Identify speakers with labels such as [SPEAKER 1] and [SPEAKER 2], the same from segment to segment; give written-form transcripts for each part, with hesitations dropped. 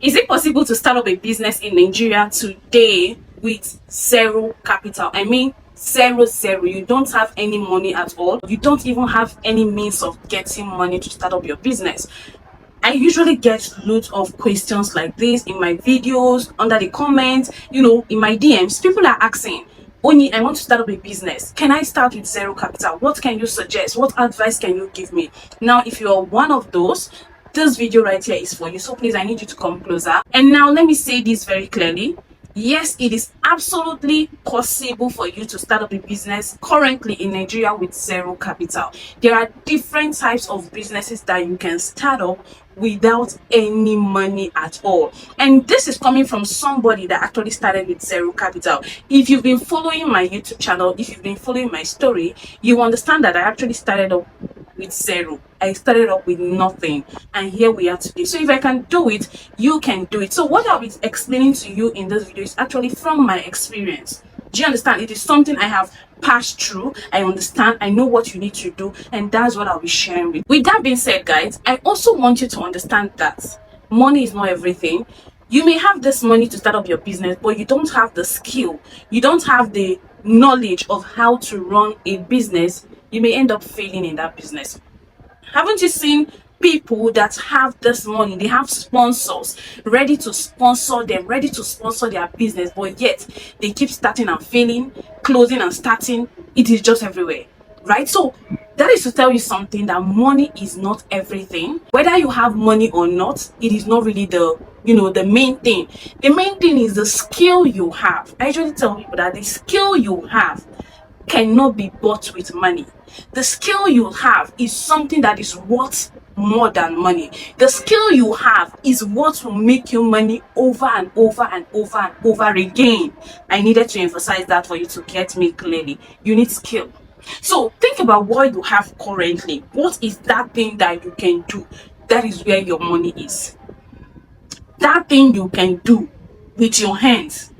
[SPEAKER 1] Is it possible to start up a business in Nigeria today with zero capital? I mean, zero. You don't have any money at all. You don't even have any means of getting money to start up your business. I usually get loads of questions like this in my videos, under the comments, in my DMs. People are asking, Oni, I want to start up a business. Can I start with zero capital? What can you suggest? What advice can you give me? Now, if you're one of those, this video right here is for you. So please, I need you to come closer. And now let me say this very clearly. Yes, it is absolutely possible for you to start up a business currently in Nigeria with zero capital. There are different types of businesses that you can start up without any money at all. And this is coming from somebody that actually started with zero capital. If you've been following my YouTube channel, if you've been following my story, you understand that I actually started up with zero. I started up with nothing, and here we are today. So if I can do it, you can do it. So what I'll be explaining to you in this video is actually from my experience. Do you understand? It is something I have passed through. I understand. I know what you need to do, and that's what I'll be sharing with you. With that being said, guys, I also want you to understand that money is not everything. You may have this money to start up your business, but you don't have the skill. You don't have the knowledge of how to run a business. You may end up failing in that business. Haven't you seen people that have this money? They have sponsors ready to sponsor them, ready to sponsor their business, but yet they keep starting and failing, closing and starting. It is just everywhere, right? So that is to tell you something, that money is not everything. Whether you have money or not, it is not really the main thing. The main thing is the skill you have. I usually tell people that the skill you have cannot be bought with money. The skill you have is something that is worth more than money. The skill you have is what will make you money over and over and over and over again. I needed to emphasize that for you to get me clearly. You need skill. So think about what you have currently. What is that thing that you can do? That is where your money is. That thing you can do with your hands.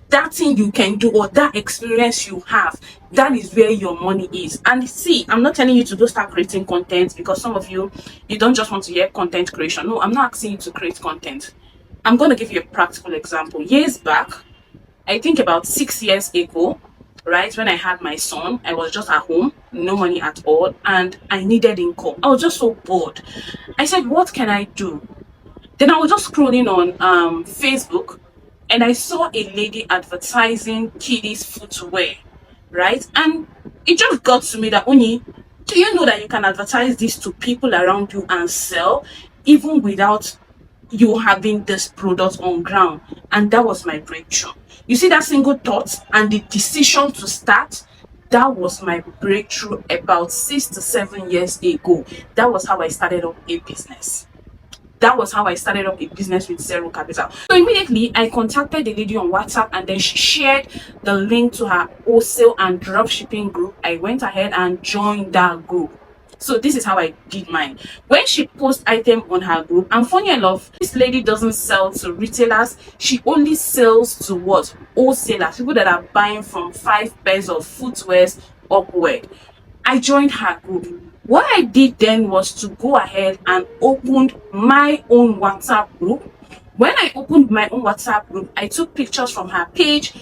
[SPEAKER 1] That thing you can do, or that experience you have, that is where your money is. And see, I'm not telling you to go start creating content, because some of you don't just want to hear content creation. No, I'm not asking you to create content. I'm going to give you a practical example. Years back, I think about 6 years ago, right, when I had my son, I was just at home, no money at all, and I needed income. I was just so bored. I said, what can I do? Then I was just scrolling on Facebook, and I saw a lady advertising kiddies footwear, right? And it just got to me that, Oni, do you know that you can advertise this to people around you and sell, even without you having this product on ground? And that was my breakthrough. You see, that single thought and the decision to start, that was my breakthrough about 6 to 7 years ago. That was how I started up a business. That was how I started up a business with zero capital. So immediately I contacted the lady on WhatsApp, and then she shared the link to her wholesale and dropshipping group. I went ahead and joined that group. So this is how I did mine. When she posts item on her group, and funny enough, this lady doesn't sell to retailers. She only sells to what? Wholesalers, people that are buying from 5 pairs of footwears upward. I joined her group. What I did then was to go ahead and opened my own WhatsApp group. When I opened my own WhatsApp group, I took pictures from her page,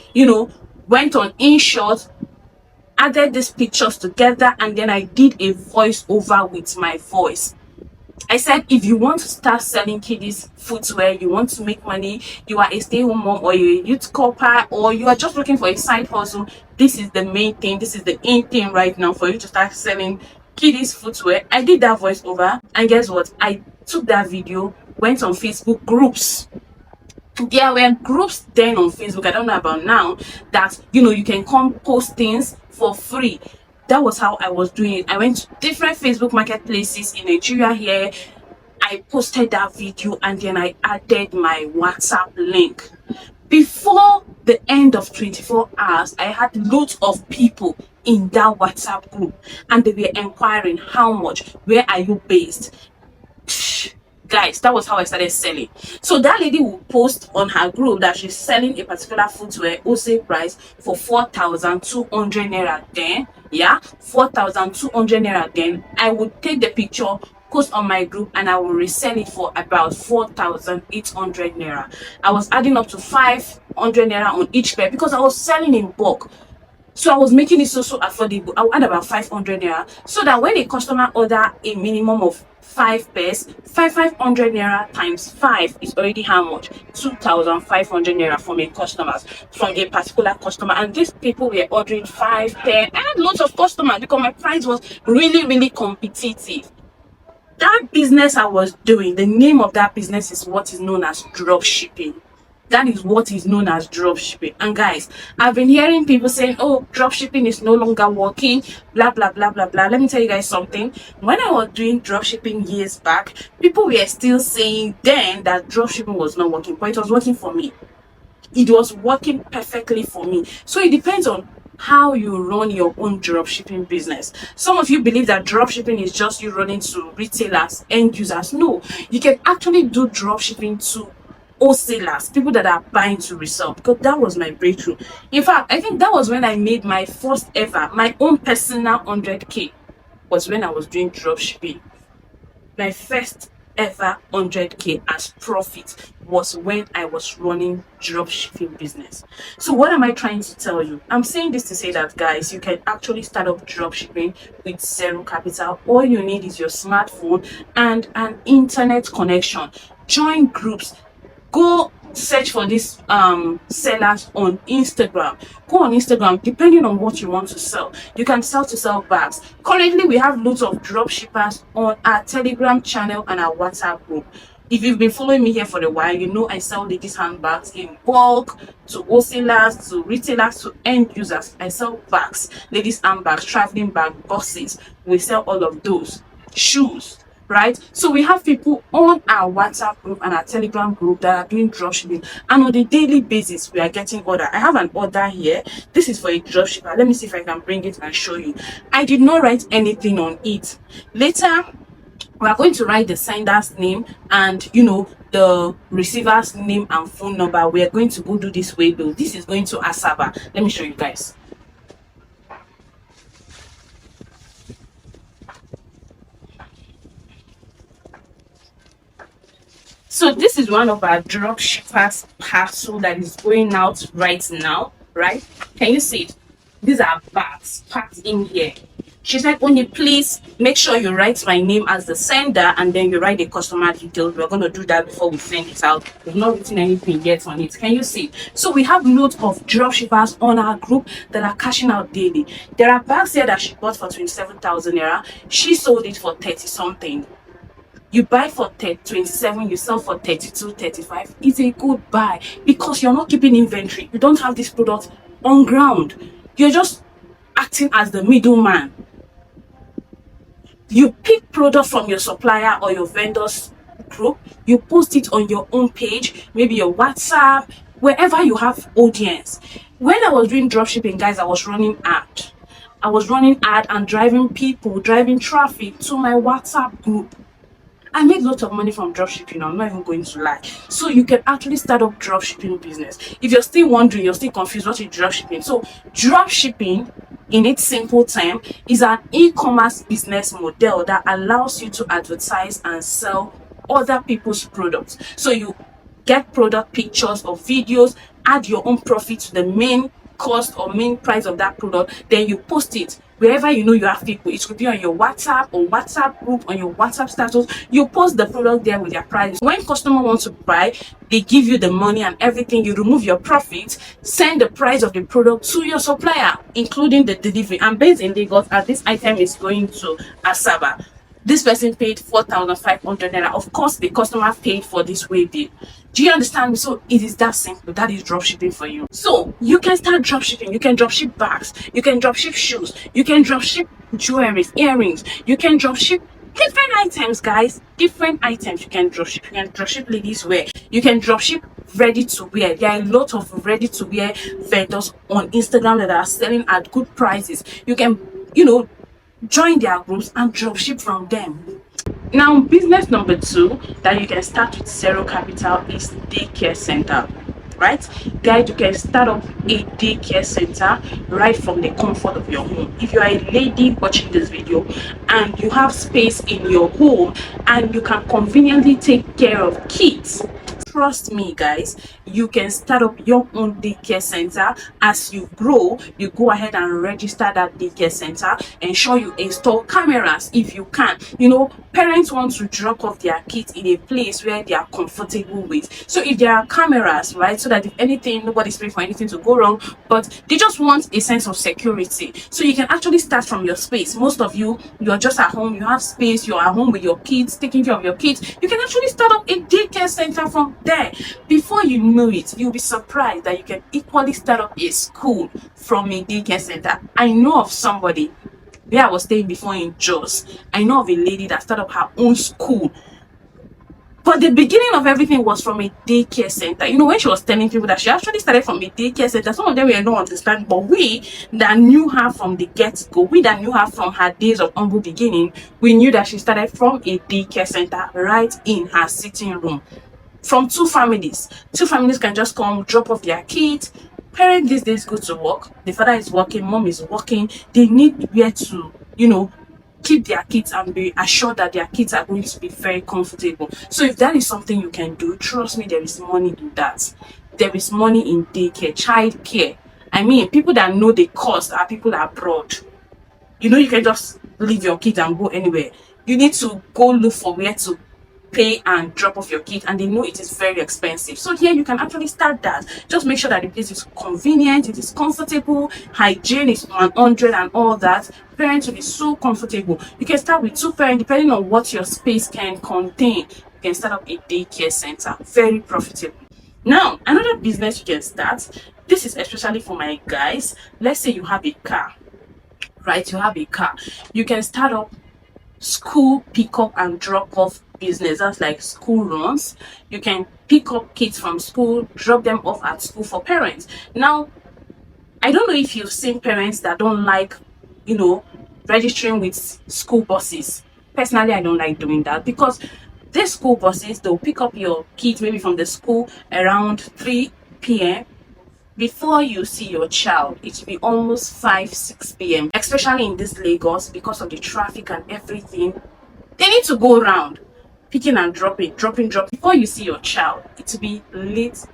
[SPEAKER 1] went on InShot, added these pictures together, and then I did a voiceover with my voice. I said, if you want to start selling kiddies footwear, you want to make money, you are a stay-home mom, or you're a youth corper, or you are just looking for a side hustle, this is the main thing, this is the in thing right now for you to start selling kiddies footwear. I did that voiceover, and guess what? I took that video, went on Facebook groups. There were groups then on Facebook, I don't know about now, that you can come post things for free. That was how I was doing it. I went to different Facebook marketplaces in Nigeria here. I posted that video, and then I added my WhatsApp link. Before the end of 24 hours, I had loads of people in that WhatsApp group, and they were inquiring, how much, where are you based? Guys, that was how I started selling. So that lady will post on her group that she's selling a particular footwear wholesale price for 4,200 naira. Then 4,200 naira. Then I would take the picture, post on my group and I will resell it for about 4,800 naira. I was adding up to 500 naira on each pair because I was selling in bulk. So I was making it so affordable. I would add about 500 naira so that when a customer order a minimum of 5 pairs, 500 naira times 5 is already how much? 2,500 naira from a particular customer. And these people were ordering 5, 10. I had lots of customers because my price was really competitive. That business I was doing, the name of that business is what is known as drop shipping. That is what is known as drop shipping. And guys, I've been hearing people saying, oh, drop shipping is no longer working, blah blah blah blah blah. Let me tell you guys something. When I was doing drop shipping years back, people were still saying then that drop shipping was not working, but it was working for me. It was working perfectly for me. So it depends on how you run your own drop shipping business. Some of you believe that drop shipping is just you running to retailers, end users. No, you can actually do drop shipping to wholesalers, people that are buying to resell, because that was my breakthrough. In fact, I think that was when I made my first ever, my own personal 100k, was when I was doing drop shipping. My first ever 100k as profit was when I was running drop shipping business. So what am I trying to tell you? I'm saying this to say that, guys, you can actually start up drop shipping with zero capital. All you need is your smartphone and an internet connection. Join groups. Go search for these sellers on Instagram. Go on Instagram, depending on what you want to sell. You can sell bags. Currently, we have loads of drop shippers on our Telegram channel and our WhatsApp group. If you've been following me here for a while, you know I sell ladies handbags in bulk, to wholesalers, to retailers, to end users. I sell bags, ladies handbags, traveling bags, boxes. We sell all of those. Shoes. Right, so we have people on our WhatsApp group and our Telegram group that are doing dropshipping, and on a daily basis we are getting order. I have an order here. This is for a dropshipper. Let me see if I can bring it and show you. I did not write anything on it. Later we are going to write the sender's name and the receiver's name and phone number. We are going to go do this way bill. This is going to Asaba. Let me show you guys. So this is one of our drop shippers parcel that is going out right now, right? Can you see it? These are bags packed in here. She said, only please make sure you write my name as the sender and then you write the customer details. We're going to do that before we send it out. We've not written anything yet on it. Can you see? So we have loads of drop shippers on our group that are cashing out daily. There are bags here that she bought for 27,000 naira. She sold it for 30 something. You buy for 27, you sell for 32, 35. It's a good buy because you're not keeping inventory. You don't have this product on ground. You're just acting as the middleman. You pick product from your supplier or your vendors group. You post it on your own page, maybe your WhatsApp, wherever you have audience. When I was doing dropshipping, guys, I was running ad. I was running ad and driving traffic to my WhatsApp group. I made lots of money from dropshipping. I'm not even going to lie. So you can actually start up dropshipping business. If you're still wondering, you're still confused, what is dropshipping? So dropshipping, in its simple term, is an e-commerce business model that allows you to advertise and sell other people's products. So you get product pictures or videos, add your own profit to the main cost or main price of that product, then you post it wherever you know you have people. It could be on your WhatsApp or WhatsApp group, on your WhatsApp status. You post the product there with their price. When customer wants to buy, they give you the money and everything. You remove your profit, send the price of the product to your supplier, including the delivery. And based in Lagos, as this item is going to Asaba, this person paid 4,500 naira. Of course, the customer paid for this way bill. Do you understand me? So it is that simple. That is dropshipping for you. So you can start dropshipping. You can dropship bags. You can dropship shoes. You can dropship jewelry, earrings. You can dropship different items, guys. Different items you can dropship. You can dropship ladies wear. You can dropship ready to wear. There are a lot of ready to wear vendors on Instagram that are selling at good prices. You can, join their groups and dropship from them. Now, business number 2 that you can start with zero capital is daycare center. right? Guys, you can start up a daycare center right from the comfort of your home. If you are a lady watching this video and you have space in your home and you can conveniently take care of kids, trust me guys, you can start up your own daycare center. As you grow, you go ahead and register that daycare center. Ensure you install cameras if you can. You know, parents want to drop off their kids in a place where they are comfortable with. So if there are cameras, right, so that if anything, nobody's praying for anything to go wrong, but they just want a sense of security. So you can actually start from your space. Most of you're just at home, you have space, you're at home with your kids, taking care of your kids. You can actually start up a daycare center from there. Before you know it, you'll be surprised that you can equally start up a school from a daycare center. I know of somebody where I was staying before in Jos. I know of a lady that started up her own school. But the beginning of everything was from a daycare center. You know, when she was telling people that she actually started from a daycare center, some of them were not understand. But we that knew her from the get-go, we that knew her from her days of humble beginning, we knew that she started from a daycare center right in her sitting room. From two families. Two families can just come, drop off their kids. Parents these days go to work. The father is working, mom is working. They need where to, you know, keep their kids and be assured that their kids are going to be very comfortable. So if that is something you can do, trust me, there is money in that. There is money in daycare, child care. I mean, people that know the cost are people abroad. You know, you can just leave your kid and go anywhere. You need to go look for where to pay and drop off your kid, and they know it is very expensive. So here you can actually start that. Just make sure that the place is convenient, it is comfortable, hygiene is 100 and all that. Parents will be so comfortable. You can start with two parents depending on what your space can contain. You can start up a daycare center. Very profitable. Now, another business you can start, this is especially for my guys. Let's say you have a car, right? You have a car. You can start up school pick up and drop off business. That's like school runs. You can pick up kids from school, drop them off at school for parents. Now, I don't know if you've seen parents that don't like, you know, registering with school buses. Personally, I don't like doing that because these school buses, they'll pick up your kids maybe from the school around 3 p.m. Before you see your child, it will be almost 5-6 p.m. Especially in this Lagos, because of the traffic and everything, they need to go around picking and dropping. Before you see your child, it will be late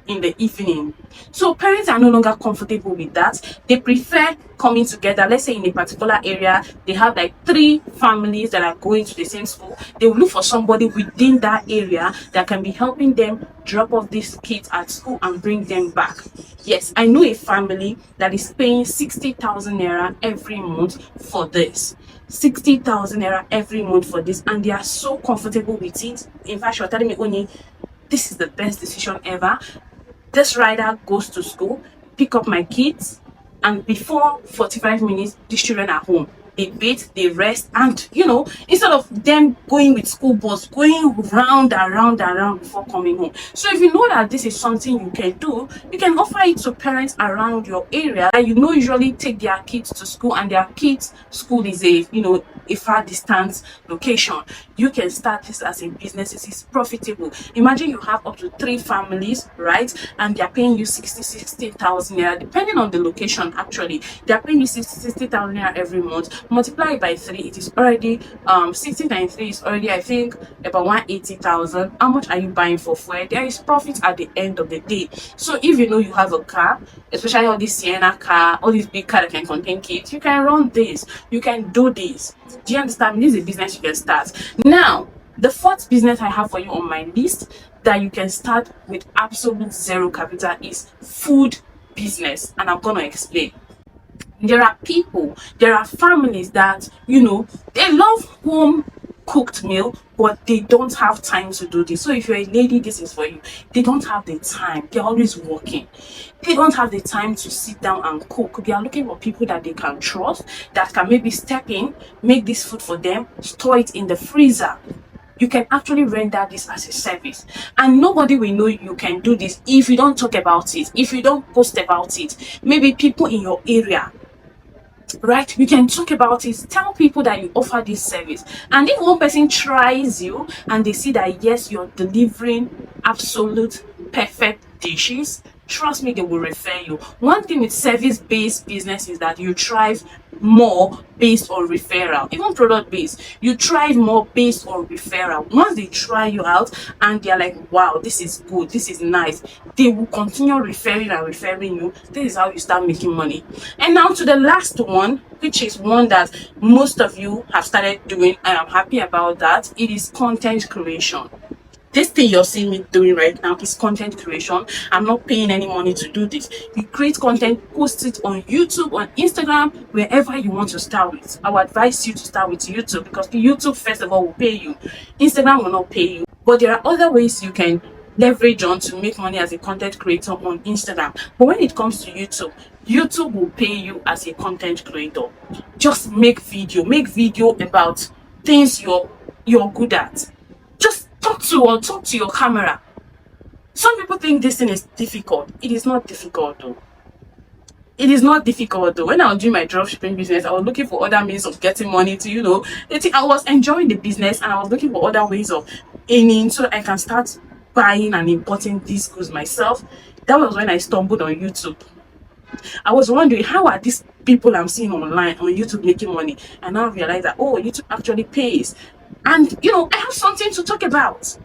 [SPEAKER 1] in the evening. So parents are no longer comfortable with that. They prefer coming together. Let's say in a particular area, they have like 3 families that are going to the same school. They will look for somebody within that area that can be helping them drop off these kids at school and bring them back. Yes, I know a family that is paying 60,000 naira every month for this. 60,000 naira every month for this, and they are so comfortable with it. In fact, she was telling me, Oni, this is the best decision ever. This rider goes to school, pick up my kids, and before 45 minutes, these children are home. They bathe, they rest, and you know, instead of them going with school bus, going round and round and round before coming home. So if you know that this is something you can do, you can offer it to parents around your area that you know usually take their kids to school, and their kids' school is a, you know, a far distance location. You can start this as a business. It is profitable. Imagine you have up to 3 families, right, and they're paying you 60,000 naira, depending on the location. Actually, they're paying you 60,000 naira every month. Multiply it by 3, it is already 60 times 3 is already, I think, about 180,000. How much are you buying for fuel? There is profit at the end of the day. So if you know you have a car, especially all this Sienna car, all these big car that can contain kids, you can run this, you can do this. Do you understand? This is a business you can start. Now, the 4th business I have for you on my list that you can start with absolute zero capital is food business, and I'm going to explain. There are people, there are families that, you know, they love home cooked meal, but they don't have time to do this. So if you're a lady, this is for you. They don't have the time. They're always working. They don't have the time to sit down and cook. They are looking for people that they can trust, that can maybe step in, make this food for them, store it in the freezer. You can actually render this as a service, and nobody will know you can do this if you don't talk about it, if you don't post about it. Maybe people in your area, right, you can talk about it, tell people that you offer this service, and if one person tries you and they see that yes, you're delivering absolute perfect dishes, trust me, they will refer you. One thing with service-based business is that you thrive more based on referral. Even product-based, you thrive more based on referral. Once they try you out and they're like, wow, this is good, this is nice, they will continue referring and referring you. This is how you start making money. And now to the last one, which is one that most of you have started doing, and I'm happy about that. It is content creation. This thing you're seeing me doing right now is content creation. I'm not paying any money to do this. You create content, post it on YouTube, on Instagram, wherever you want to start with. I would advise you to start with YouTube, because YouTube, first of all, will pay you. Instagram will not pay you. But there are other ways you can leverage on to make money as a content creator on Instagram. But when it comes to YouTube, YouTube will pay you as a content creator. Just make video about things you're good at. Just talk to your camera. Some people think this thing is difficult. It is not difficult though. It is not difficult though. When I was doing my dropshipping business, I was looking for other means of getting money to, I was enjoying the business, and I was looking for other ways of earning so I can start buying and importing these goods myself. That was when I stumbled on YouTube. I was wondering, how are these people I'm seeing online on YouTube making money? And now I realize that, oh, YouTube actually pays. And I have something to talk about.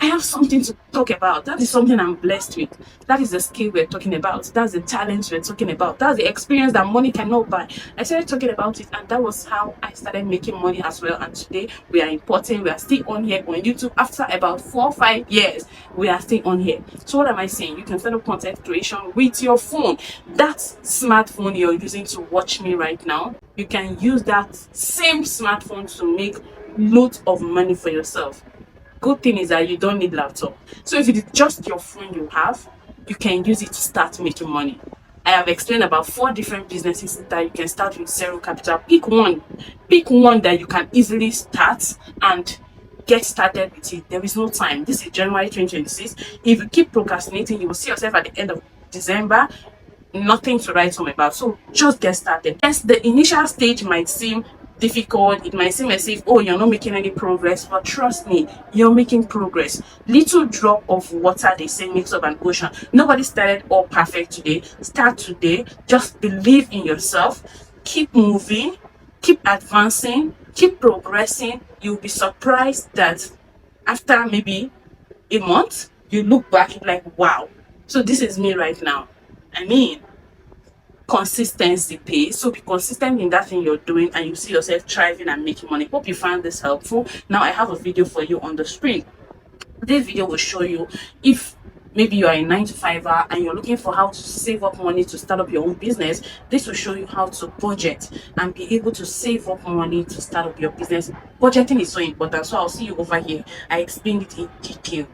[SPEAKER 1] That is something I'm blessed with. That is the skill we're talking about. That's the talent we're talking about. That's the experience that money cannot buy. I started talking about it, and that was how I started making money as well. And today we are importing. We are still on here on YouTube after about 4 or 5 years. We are still on here. So what am I saying? You can set up content creation with your phone. That smartphone you're using to watch me right now, you can use that same smartphone to make loads of money for yourself. Good thing is that you don't need laptop. So if it is just your phone you have, you can use it to start making money. I have explained about 4 different businesses that you can start with zero capital. Pick one that you can easily start and get started with it. There is no time. This is January 2026. If you keep procrastinating, you will see yourself at the end of December nothing to write home about. So just get started. Yes, the initial stage might seem difficult. It might seem as if, oh, you're not making any progress, but trust me, you're making progress. Little drop of water, they say, makes up an ocean. Nobody started all perfect today. Start today. Just believe in yourself. Keep moving, keep advancing, keep progressing. You'll be surprised that after maybe a month, you look back, you're like, wow, so this is me right now. I mean, consistency pays. So be consistent in that thing you're doing, and you see yourself thriving and making money. Hope you found this helpful. Now I have a video for you on the screen. This video will show you, if maybe you are a 9-to-5er and you're looking for how to save up money to start up your own business, this will show you how to budget and be able to save up money to start up your business. Budgeting is so important. So I'll see you over here. I explained it in detail.